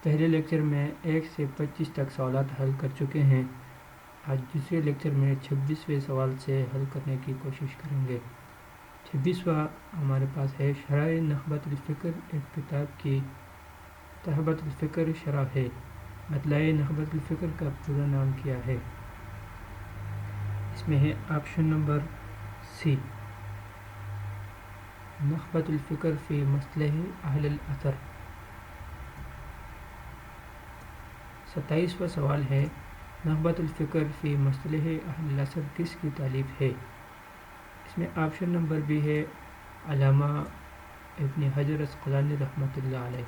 پہلے لیکچر میں 1 سے 25 تک سوالات حل کر چکے ہیں۔ آج دوسرے لیکچر میں 26ویں سوال سے حل کرنے کی کوشش کریں گے۔ 26واں ہمارے پاس ہے شرح نخبۃ الفکر، ایک کتاب کی نخبۃ الفکر شرح ہے۔ مطلع نخبۃ الفکر کا پورا نام کیا ہے؟ اس میں ہے آپشن نمبر سی، نخبۃ الفکر فی مصطلح اہل الاثر۔ 27واں سوال ہے نخبۃ الفکر فی مصطلح اہل الاثر کس کی تالیف ہے؟ اس میں آپشن نمبر بی ہے علامہ ابن حجر عسقلانی رحمۃ اللہ علیہ۔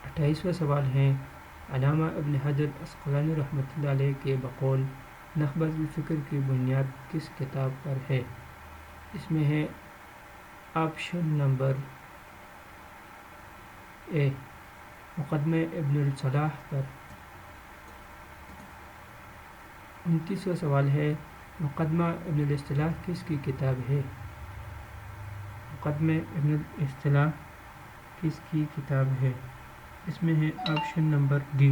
28واں سوال ہے علامہ ابن حجر عسقلانی رحمۃ اللہ علیہ کے بقول نخبۃ الفکر کی بنیاد کس کتاب پر ہے؟ اس میں ہے آپشن نمبر اے، مقدمہ ابن الصلاح پر۔ 29واں سوال ہے مقدمہ ابن الاصطلاح کس کی کتاب ہے؟ مقدمہ ابن الاصطلاح کس کی کتاب ہے؟ اس میں ہے آپشن نمبر ڈی،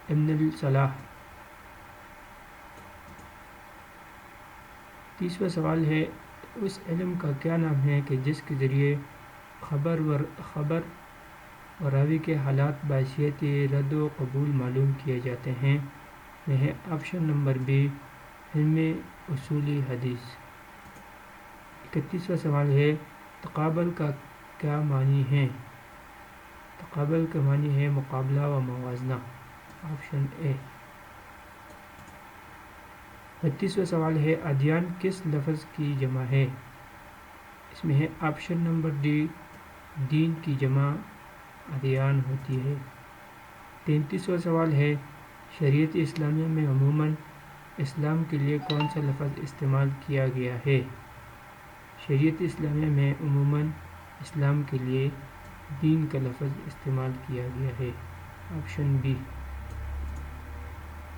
ابن الصلاح۔ 30واں سوال ہے اس علم کا کیا نام ہے کہ جس کے ذریعے خبر و راوی کے حالات بحیثیت رد و قبول معلوم کیے جاتے ہیں؟ یہ ہے آپشن نمبر بی، علم اصول حدیث۔ 31واں سوال ہے تقابل کا کیا معنی ہے؟ تقابل کا معنی ہے مقابلہ و موازنہ، آپشن اے۔ 32واں سوال ہے ادیان کس لفظ کی جمع ہے؟ اس میں ہے آپشن نمبر ڈی، دین کی جمع ادیان ہوتی ہے۔ 33واں سوال ہے شریعت اسلامیہ میں عموماً اسلام کے لیے کون سا لفظ استعمال کیا گیا ہے؟ شریعت اسلامیہ میں عموماً اسلام کے لیے دین کا لفظ استعمال کیا گیا ہے، آپشن بی۔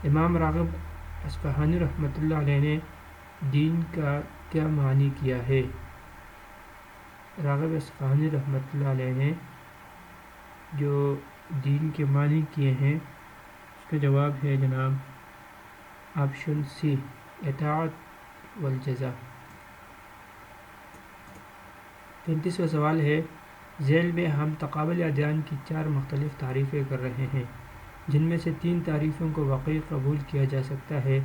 امام راغب اصفہانی رحمۃ اللہ علیہ نے دین کا کیا معنی کیا ہے؟ راغب اصفہانی رحمۃ اللہ علیہ نے جو دین کے معنی کیے ہیں اس کا جواب ہے جناب آپشن سی، اطاعت والجزا۔ 35واں سوال ہے ذیل میں ہم تقابل ادیان کی 4 مختلف تعریفیں کر رہے ہیں، جن میں سے 3 تعریفوں کو واقعی قبول کیا جا سکتا ہے،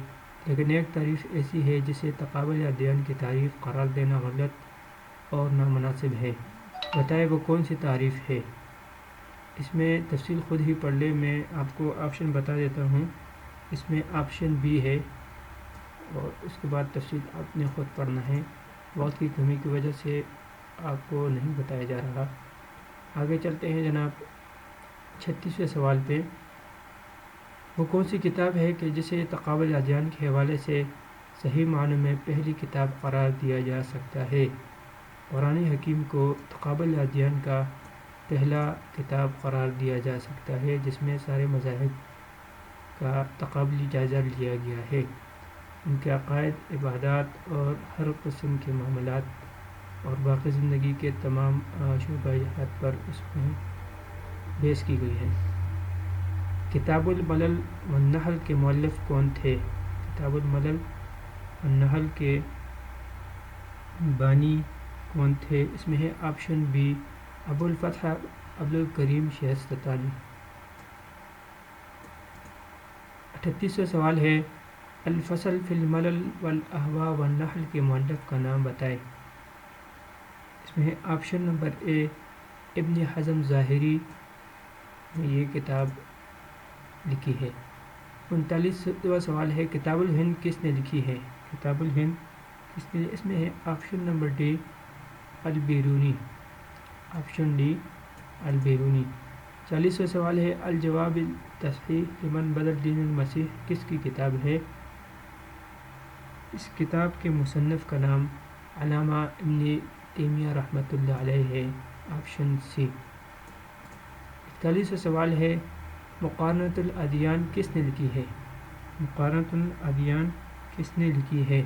لیکن ایک تعریف ایسی ہے جسے تقابل ادیان کی تعریف قرار دینا غلط اور نامناسب ہے۔ بتائیں وہ کون سی تعریف ہے؟ اس میں تفصیل خود ہی پڑھ لیں، میں آپ کو آپشن بتا دیتا ہوں۔ اس میں آپشن بی ہے اور اس کے بعد تفصیل آپ نے خود پڑھنا ہے، وقت کی کمی کی وجہ سے آپ کو نہیں بتایا جا رہا۔ آگے چلتے ہیں جناب 36ویں سوال پہ۔ وہ کون سی کتاب ہے کہ جسے تقابل ادیان کے حوالے سے صحیح معنی میں پہلی کتاب قرار دیا جا سکتا ہے؟ قرآن حکیم کو تقابل ادیان کا پہلا کتاب قرار دیا جا سکتا ہے، جس میں سارے مذاہب کا تقابلی جائزہ لیا گیا ہے، ان کے عقائد، عبادات اور ہر قسم کے معاملات اور باقی زندگی کے تمام شعبات پر اس میں بحث کی گئی ہے۔ کتاب الملل والنحل کے مؤلف کون تھے؟ کتاب الملل والنحل کے بانی کون تھے؟ اس میں ہے آپشن بی، ابو الفتح عبد الکریم شہستانی۔ 38واں سوال ہے الفصل فی الملل والاہواء والنحل کے مؤلف کا نام بتائیں۔ اس میں ہے آپشن نمبر اے، ابن حزم ظاہری نے یہ کتاب لکھی ہے۔ 39واں سوال ہے کتاب الہند کس نے لکھی ہے؟ کتاب الہند کس نے؟ اس میں ہے option number D, Al-Biruni, option D, Al-Biruni. 40واں سوال ہے الجواب التصحیح لمن بدل دین المسیح کس کی کتاب ہے؟ اس کتاب کے مصنف کا نام علامہ ابن تیمیہ رحمۃ اللہ علیہ ہے، آپشن سی۔ 41واں سوال ہے مقارنۃ الادیان کس نے لکھی ہے؟ مقارنۃ الادیان کس نے لکھی ہے؟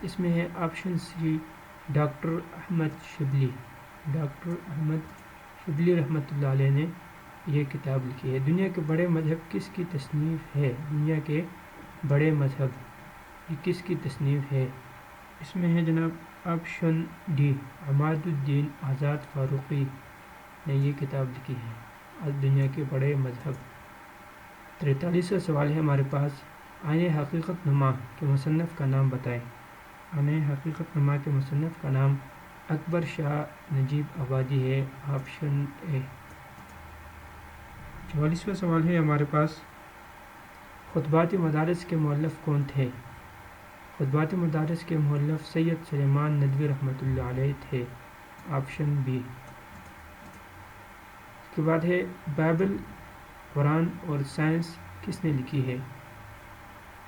اس میں ہے option C, doctor Ahmed Shibli, doctor Ahmed Shibli رحمۃ اللہ علیہ نے یہ کتاب لکھی ہے۔ دنیا کے بڑے مذہب کس کی تصنیف ہے؟ دنیا کے بڑے مذہب یہ کس کی تصنیف ہے؟ اس میں ہے جناب آپشن ڈی، عماد الدین آزاد فاروقی نے یہ کتاب لکھی ہے، دنیا کے بڑے مذہب۔ 43واں سوال ہے ہمارے پاس، آئین حقیقت نما کے مصنف کا نام بتائیں۔ آئین حقیقت نما کے مصنف کا نام اکبر شاہ نجیب آبادی ہے، آپشن اے۔ 44واں سوال ہے ہمارے پاس، خطبات مدارس کے مؤلف کون تھے؟ خطبات مدارس کے مؤلف سید سلیمان ندوی رحمۃ اللہ علیہ تھے، آپشن بی۔ اس کے بعد ہے بائبل، قرآن اور سائنس کس نے لکھی ہے؟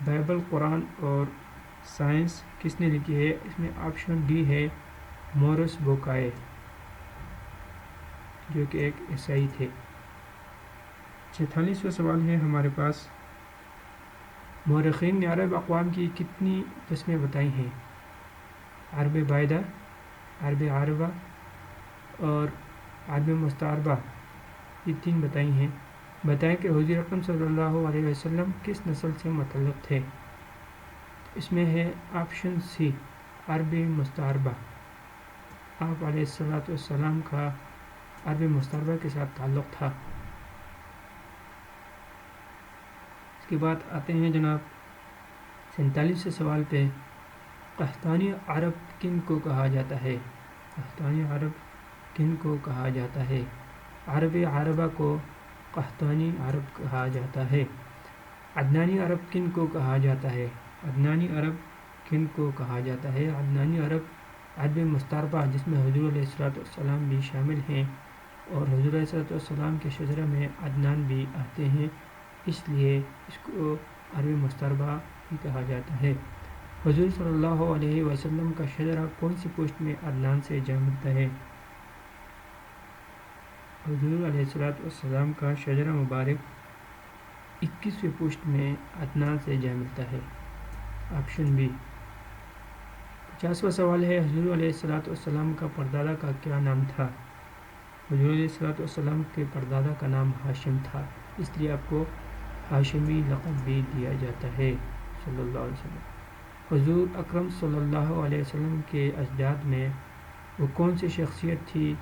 بائبل، قرآن اور سائنس کس نے لکھی ہے؟ اس میں آپشن ڈی ہے، مورس بوکائے، جو کہ ایک عیسائی تھے۔ 46واں سوال ہے ہمارے پاس، مورخین نے عرب اقوام کی کتنی قسمیں بتائی ہیں؟ عرب باعدہ، عرب عاربہ اور عرب مستعربہ، یہ تین بتائی ہیں۔ بتائیں کہ حضور اکرم صلی اللہ علیہ وسلم کس نسل سے متعلق تھے؟ اس میں ہے آپشن سی، عرب مستعربہ، آپ علیہ السلام کا عرب مستعربہ کے ساتھ تعلق تھا۔ اس کے بعد آتے ہیں جناب 47 سوال پہ، قحطانی عرب کن کو کہا جاتا ہے؟ قحطانی عرب کن کو کہا جاتا ہے؟ عرب عربہ کو قحطانی عرب کہا جاتا ہے۔ عدنانی عرب کن کو کہا جاتا ہے؟ عدنانی عرب کن کو کہا جاتا ہے؟ عدنانی عرب عرب مستعربہ، جس میں حضور علیہ السلام بھی شامل ہیں، اور حضور علیہ السلام کے شجرہ میں عدنان بھی آتے ہیں، اس لیے اس کو عرب مستعربہ بھی کہا جاتا ہے۔ حضور صلی اللہ علیہ وسلم کا شجرہ کون سی پشت میں عدنان سے جا ملتا ہے؟ حضور علیہ السلام کا شجرہ مبارک 21ویں پشت میں عدنان سے جا ملتا ہے، آپشن بی۔ 50واں سوال ہے، حضور علیہ السلام کا پردادا کا کیا نام تھا؟ حضور علیہ السلام کے پردادا کا نام ہاشم تھا، اس لیے آپ کو ہاشمی لقب بھی دیا جاتا ہے صلی اللہ علیہ وسلم۔ حضور اکرم صلی اللہ علیہ وسلم کے اجداد میں وہ کون سی شخصیت تھی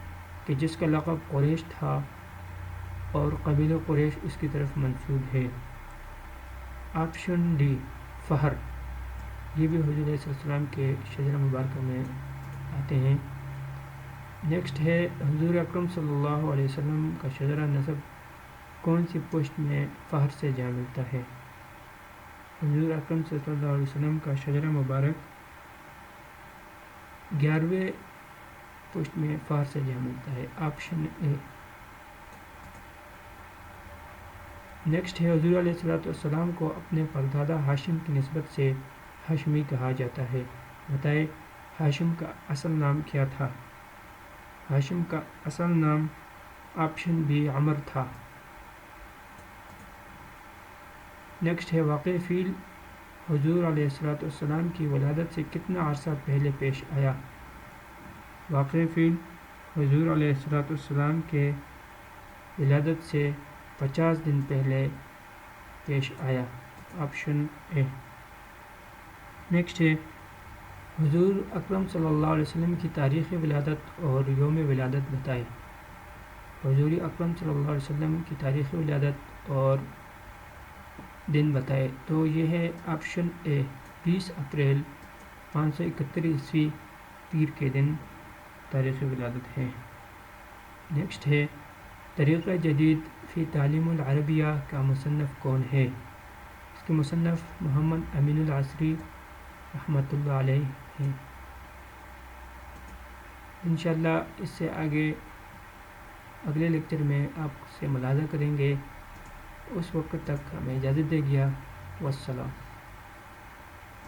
کہ جس کا لقب قریش تھا اور قبیلہ قریش اس کی طرف منسوب ہے؟ آپشن ڈی، فہر، یہ بھی حضور علیہ السلام کے شجرہ مبارکہ میں آتے ہیں۔ نیکسٹ ہے، حضور اکرم صلی اللہ علیہ وسلم کا شجرہ نسب کون سی پشت میں فہر سے جا ملتا ہے؟ حضور اکرم صلی اللہ علیہ وسلم کا شجرہ مبارک 11ویں پشت میں فہر سے جا ملتا ہے، آپشن اے۔ نیکسٹ ہے، حضور علیہ السلام کو اپنے پردادا ہاشم کی نسبت سے ہاشمی کہا جاتا ہے، بتائے ہاشم کا اصل نام کیا تھا؟ ہاشم کا اصل نام آپشن بی، عمر تھا۔ نیکسٹ ہے، واقع فیل حضور علیہ السلام کی ولادت سے کتنا عرصہ پہلے پیش آیا؟ واقع فیل حضور علیہ السلام کے ولادت سے 50 دن پہلے پیش آیا، آپشن اے۔ نیکسٹ ہے، حضور اکرم صلی اللہ علیہ وسلم کی تاریخ ولادت اور یوم ولادت بتائیں۔ حضور اکرم صلی اللہ علیہ وسلم کی تاریخ ولادت اور دن بتائے، تو یہ ہے آپشن اے، 20 اپریل 571 عیسوی پیر کے دن تاریخ ولادت ہے۔ نیکسٹ ہے، طریقہ جدید فی تعلیم العربیہ کا مصنف کون ہے؟ اس کے مصنف محمد امین العصری رحمۃ اللہ علیہ ہیں۔ انشاءاللہ اس سے آگے اگلے لیکچر میں آپ سے ملاحظہ کریں گے، اس وقت تک ہمیں اجازت دے گیا، والسلام۔